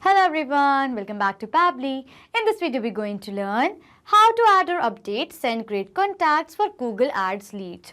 Hello everyone, welcome back to Pabbly. In this video we're going to learn how to add or update SendGrid contacts for Google Ads lead.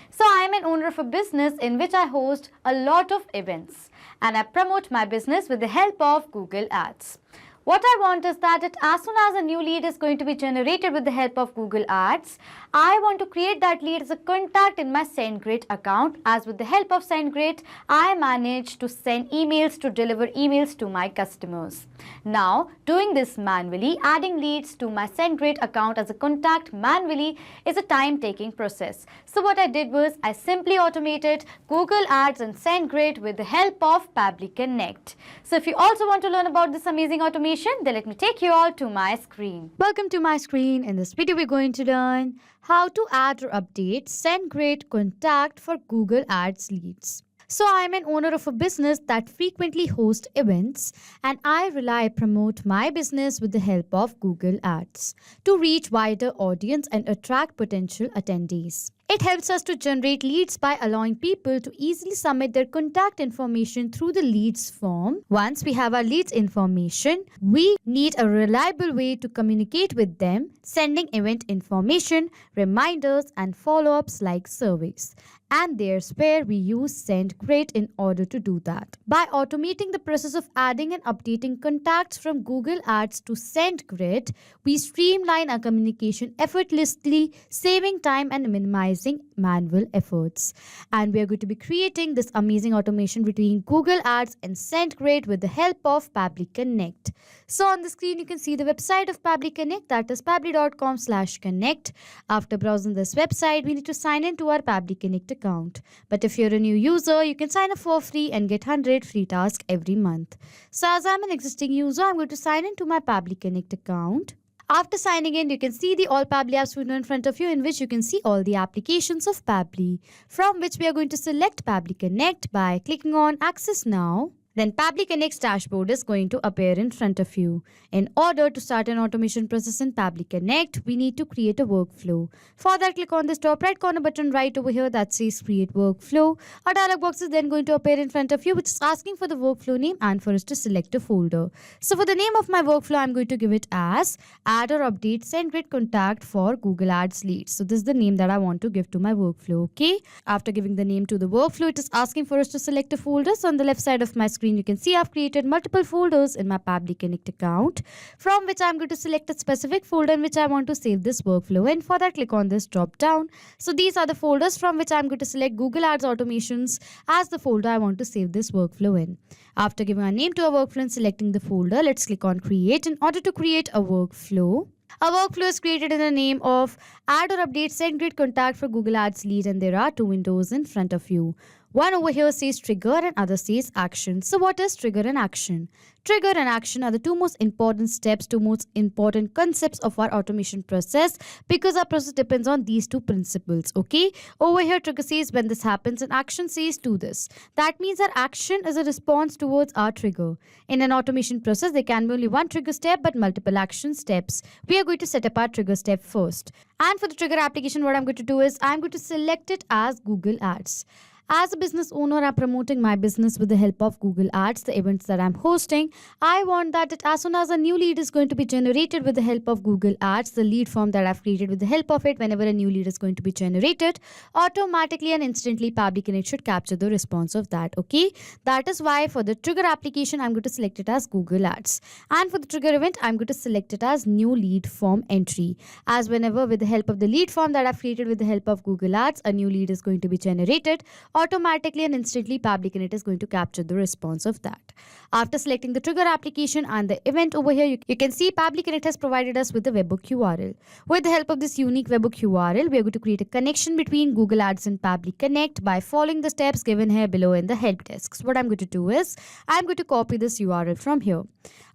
So I am an owner of a business in which I host a lot of events and I promote my business with the help of Google Ads. What I want is that as soon as a new lead is going to be generated with the help of Google Ads, I want to create that lead as a contact in my SendGrid account, as with the help of SendGrid, I manage to send emails, to deliver emails to my customers. Now, doing this manually, adding leads to my SendGrid account as a contact manually is a time-taking process. So what I did was I simply automated Google Ads and SendGrid with the help of Pabbly Connect. So if you also want to learn about this amazing automation, then let me take you all to my screen. Welcome to my screen. In this video, we're going to learn how to add or update SendGrid contact for Google Ads leads. So I am an owner of a business that frequently hosts events and I promote my business with the help of Google Ads to reach wider audience and attract potential attendees. It helps us to generate leads by allowing people to easily submit their contact information through the leads form. Once we have our leads information, we need a reliable way to communicate with them, sending event information, reminders, and follow-ups like surveys. And there's where we use SendGrid in order to do that. By automating the process of adding and updating contacts from Google Ads to SendGrid, we streamline our communication effortlessly, saving time and minimizing manual efforts. And we are going to be creating this amazing automation between Google Ads and SendGrid with the help of Pabbly Connect. So on the screen, you can see the website of Pabbly Connect, that is pabbly.com/connect. After browsing this website, we need to sign in to our Pabbly Connect account. But if you're a new user, you can sign up for free and get 100 free tasks every month. So as I'm an existing user, I'm going to sign in to my Pabbly Connect account. After signing in, you can see the All Pabbly Apps window in front of you, in which you can see all the applications of Pabbly, from which we are going to select Pabbly Connect by clicking on Access Now. Then Pabbly Connect's dashboard is going to appear in front of you. In order to start an automation process in Pabbly Connect, we need to create a workflow. For that, click on this top right corner button right over here that says Create Workflow. A dialog box is then going to appear in front of you, which is asking for the workflow name and for us to select a folder. So for the name of my workflow, I'm going to give it as Add or Update SendGrid Contact for Google Ads Leads. So this is the name that I want to give to my workflow, okay? After giving the name to the workflow, it is asking for us to select a folder. So on the left side of my screen, you can see I've created multiple folders in my Pabbly Connect account, from which I'm going to select a specific folder in which I want to save this workflow. And for that, click on this drop down. So these are the folders from which I'm going to select Google Ads Automations as the folder I want to save this workflow in. After giving a name to a workflow and selecting the folder, let's click on Create in order to create a workflow. A workflow is created in the name of Add or Update SendGrid Contact for Google Ads Lead, and there are two windows in front of you. One over here says Trigger and other says Action. So what is Trigger and Action? Trigger and action are the two most important steps, two most important concepts of our automation process, because our process depends on these two principles, okay? Over here, trigger says when this happens and action says do this. That means our action is a response towards our trigger. In an automation process, there can be only one trigger step but multiple action steps. We are going to set up our trigger step first. And for the trigger application, what I'm going to do is I'm going to select it as Google Ads. As a business owner, I'm promoting my business with the help of Google Ads, the events that I'm hosting. I want that as soon as a new lead is going to be generated with the help of Google Ads, the lead form that I've created with the help of it, whenever a new lead is going to be generated, automatically and instantly Pabbly Connect should capture the response of that, okay? That is why for the trigger application, I'm going to select it as Google Ads. And for the trigger event, I'm going to select it as new lead form entry. As whenever with the help of the lead form that I've created with the help of Google Ads, a new lead is going to be generated, automatically and instantly Pabbly Connect is going to capture the response of that. After selecting the trigger application and the event over here, you can see Pabbly Connect has provided us with the webhook URL. With the help of this unique webhook URL, we are going to create a connection between Google Ads and Pabbly Connect by following the steps given here below in the help desk. So what I'm going to do is I'm going to copy this URL from here.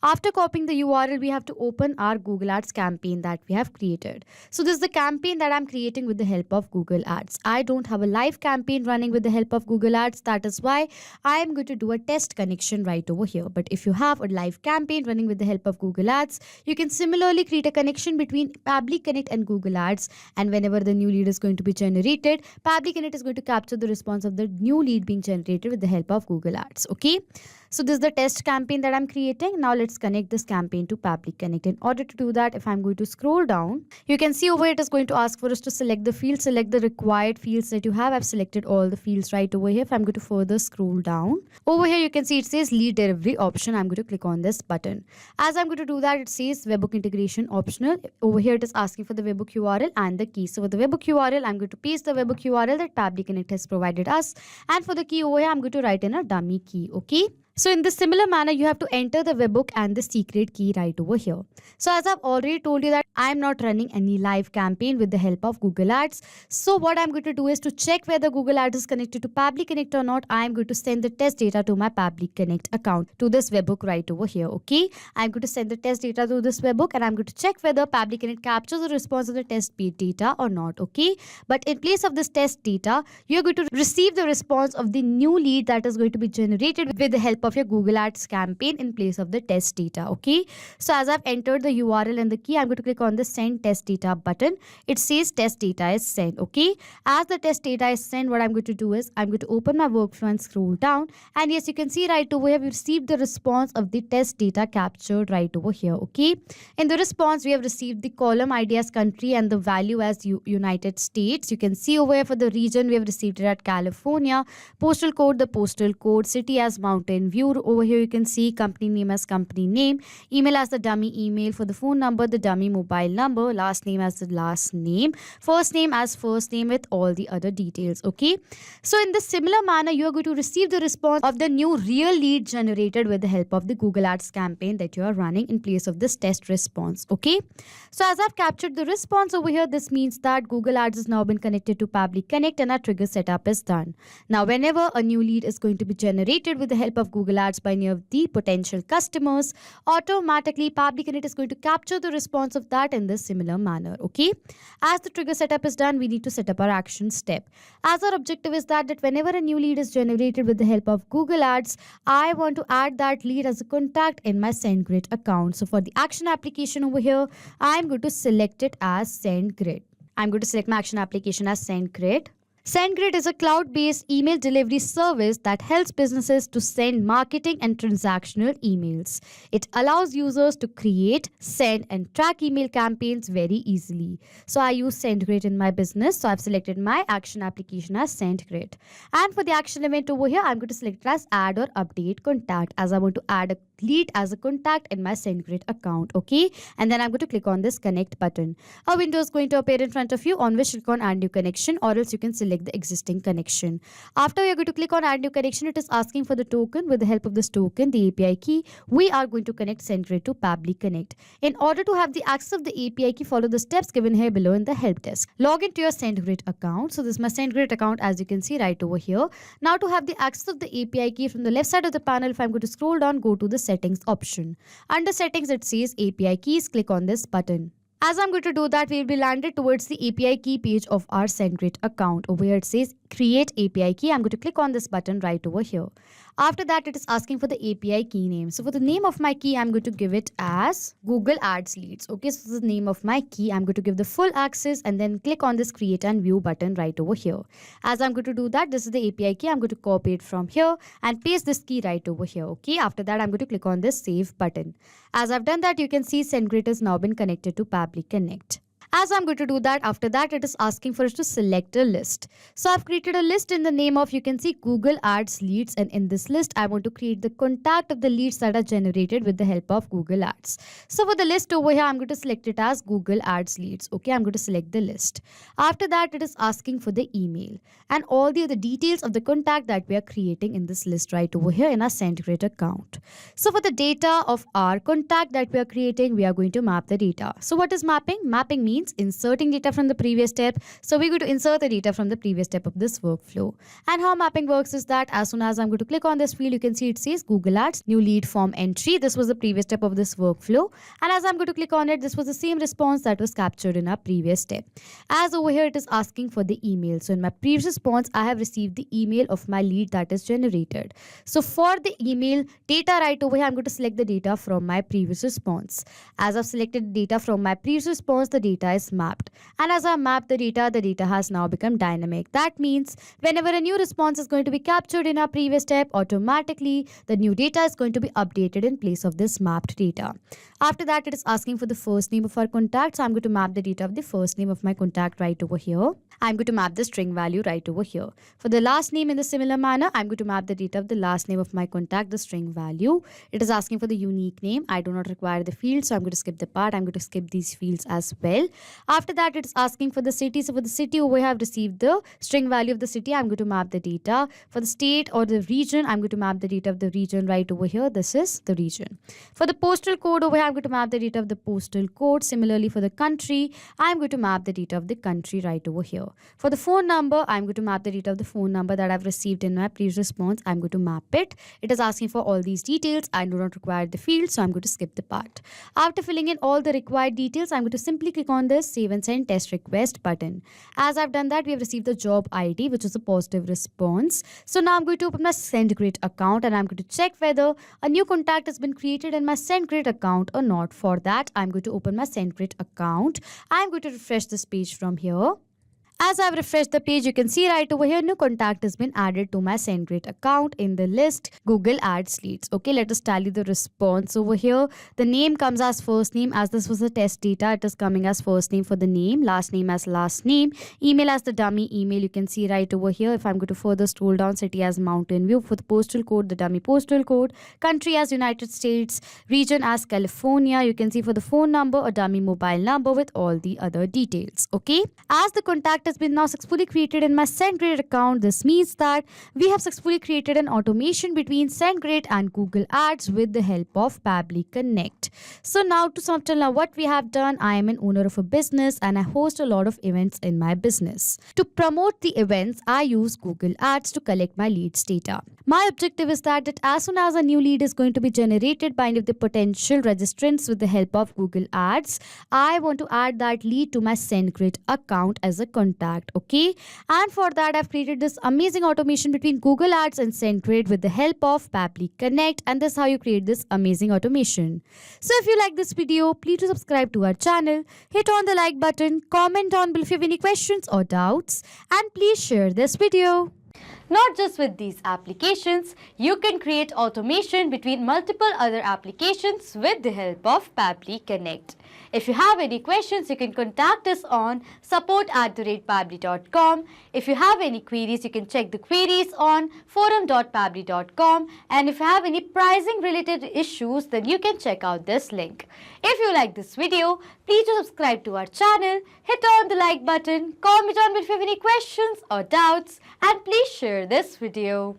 After copying the URL, we have to open our Google Ads campaign that we have created. So this is the campaign that I'm creating with the help of Google Ads. I don't have a live campaign running with the help of Google Ads. That is why I am going to do a test connection right over here. But if you have a live campaign running with the help of Google Ads, you can similarly create a connection between Pabbly Connect and Google Ads. And whenever the new lead is going to be generated, Pabbly Connect is going to capture the response of the new lead being generated with the help of Google Ads. Okay. So this is the test campaign that I'm creating. Now let's connect this campaign to Pabbly Connect. In order to do that, if I'm going to scroll down, you can see over here it is going to ask for us to select the field, select the required fields that you have. I've selected all the fields right over here. If I'm going to further scroll down, over here you can see it says lead delivery option. I'm going to click on this button. As I'm going to do that, it says webhook integration optional. Over here it is asking for the webhook URL and the key. So for the webhook URL, I'm going to paste the webhook URL that Pabbly Connect has provided us. And for the key over here, I'm going to write in a dummy key. Okay. So in this similar manner, you have to enter the webhook and the secret key right over here. So as I've already told you that I'm not running any live campaign with the help of Google Ads. So what I'm going to do is to check whether Google Ads is connected to Pabbly Connect or not. I'm going to send the test data to my Pabbly Connect account to this webhook right over here. Okay. I'm going to send the test data to this webhook and I'm going to check whether Pabbly Connect captures the response of the test data or not. Okay. But in place of this test data, you're going to receive the response of the new lead that is going to be generated with the help of your Google Ads campaign in place of the test data. Okay. So as I've entered the URL and the key, I'm going to click on the send test data button. It says test data is sent. Okay. As the test data is sent, what I'm going to do is I'm going to open my workflow and scroll down. And yes, you can see right over here, we received the response of the test data captured right over here. Okay. In the response, we have received the column ID as country and the value as United States. You can see over here for the region, we have received it at California. Postal code, the postal code, city as Mountain View. Over here you can see company name as company name, email as the dummy email, for the phone number the dummy mobile number, last name as the last name, first name as first name with all the other details. Okay. So in the similar manner, you are going to receive the response of the new real lead generated with the help of the Google Ads campaign that you are running in place of this test response. Okay. So as I've captured the response over here, this means that Google Ads has now been connected to Pabbly Connect and our trigger setup is done. Now whenever a new lead is going to be generated with the help of Google Ads by any of the potential customers, automatically Pabbly Connect is going to capture the response of that in this similar manner. Okay. As the trigger setup is done, we need to set up our action step. As our objective is that whenever a new lead is generated with the help of Google Ads, I want to add that lead as a contact in my SendGrid account. So for the action application over here, I'm going to select it as SendGrid. I'm going to select my action application as SendGrid. SendGrid is a cloud-based email delivery service that helps businesses to send marketing and transactional emails. It allows users to create, send, and track email campaigns very easily. So I use SendGrid in my business. So I've selected my action application as SendGrid. And for the action event over here, I'm going to select it as add or update contact, as I want to add a lead as a contact in my SendGrid account. Okay. And then I'm going to click on this connect button. A window is going to appear in front of you on which click on add new connection, or else you can select the existing connection. After you're going to click on add new connection, it is asking for the token. With the help of this token, the API key, we are going to connect SendGrid to Pabbly Connect. In order to have the access of the API key, follow the steps given here below in the help desk. Log into your SendGrid account. So this is my SendGrid account, as you can see right over here. Now to have the access of the API key, from the left side of the panel, if I'm going to scroll down, go to the settings option. Under settings, it says API keys. Click on this button. As I'm going to do that, we will be landed towards the API key page of our SendGrid account. Over here it says create API key. I'm going to click on this button right over here. After that, it is asking for the API key name. So for the name of my key, I'm going to give it as Google Ads Leads. Okay, so this is the name of my key. I'm going to give the full access and then click on this create and view button right over here. As I'm going to do that, this is the API key. I'm going to copy it from here and paste this key right over here. Okay, after that, I'm going to click on this save button. As I've done that, you can see SendGrid has now been connected to Pabbly Connect. As I'm going to do that, after that, it is asking for us to select a list. So I've created a list in the name of, you can see, Google Ads Leads. And in this list, I want to create the contact of the leads that are generated with the help of Google Ads. So for the list over here, I'm going to select it as Google Ads Leads. Okay, I'm going to select the list. After that, it is asking for the email and all the other details of the contact that we are creating in this list right over here in our SendGrid account. So for the data of our contact that we are creating, we are going to map the data. So what is mapping? Mapping means inserting data from the previous step. So we're going to insert the data from the previous step of this workflow. And how mapping works is that as soon as I'm going to click on this field, you can see it says Google Ads, new lead form entry. This was the previous step of this workflow. And as I'm going to click on it, this was the same response that was captured in our previous step. As over here, it is asking for the email. So in my previous response, I have received the email of my lead that is generated. So for the email data right over here, I'm going to select the data from my previous response. As I've selected data from my previous response, the data data is mapped. And as I map the data has now become dynamic. That means whenever a new response is going to be captured in our previous step, automatically the new data is going to be updated in place of this mapped data. After that, it is asking for the first name of our contact. So I'm going to map the data of the first name of my contact right over here. I'm going to map the string value right over here. For the last name in the similar manner, I'm going to map the data of the last name of my contact, the string value. It is asking for the unique name. I do not require the field, so I'm going to skip the part. I'm going to skip these fields as well. After that, it's asking for the city. So for the city, we have received the string value of the city. I'm going to map the data. For the state or the region, I'm going to map the data of the region right over here. This is the region. For the postal code over here, I'm going to map the data of the postal code. Similarly, for the country, I'm going to map the data of the country right over here. For the phone number, I'm going to map the data of the phone number that I've received in my previous response. I'm going to map it. It is asking for all these details. I do not require the field, so I'm going to skip the part. After filling in all the required details, I'm going to simply click on this Save and Send Test Request button. As I've done that, we have received the job ID, which is a positive response. So now I'm going to open my SendGrid account and I'm going to check whether a new contact has been created in my SendGrid account or not. For that, I'm going to open my SendGrid account. I'm going to refresh this page from here. As I've refreshed the page, you can see right over here, new contact has been added to my SendGrid account in the list Google Ads leads. Okay, let us tally the response over here. The name comes as first name. As this was a test data, it is coming as first name for the name, last name as last name, email as the dummy email. You can see right over here. If I'm going to further scroll down, city as Mountain View. For the postal code, the dummy postal code, country as United States, region as California. You can see for the phone number, a dummy mobile number with all the other details. Okay, as the contact has been now successfully created in my SendGrid account. This means that we have successfully created an automation between SendGrid and Google Ads with the help of Pabbly Connect. So now to sum up till now what we have done, I am an owner of a business and I host a lot of events in my business. To promote the events, I use Google Ads to collect my leads data. My objective is that as soon as a new lead is going to be generated by any of the potential registrants with the help of Google Ads, I want to add that lead to my SendGrid account as a contact. Okay, and for that I've created this amazing automation between Google Ads and SendGrid with the help of Pabbly Connect, and this is how you create this amazing automation. So if you like this video, please do subscribe to our channel, hit on the like button, comment down below if you have any questions or doubts, and please share this video. Not just with these applications, you can create automation between multiple other applications with the help of Pabbly Connect. If you have any questions, you can contact us on support@pabbly.com. If you have any queries, you can check the queries on forum.pabbly.com. And if you have any pricing related issues, then you can check out this link. If you like this video, please do subscribe to our channel, hit on the like button, comment on if you have any questions or doubts, and please share this video.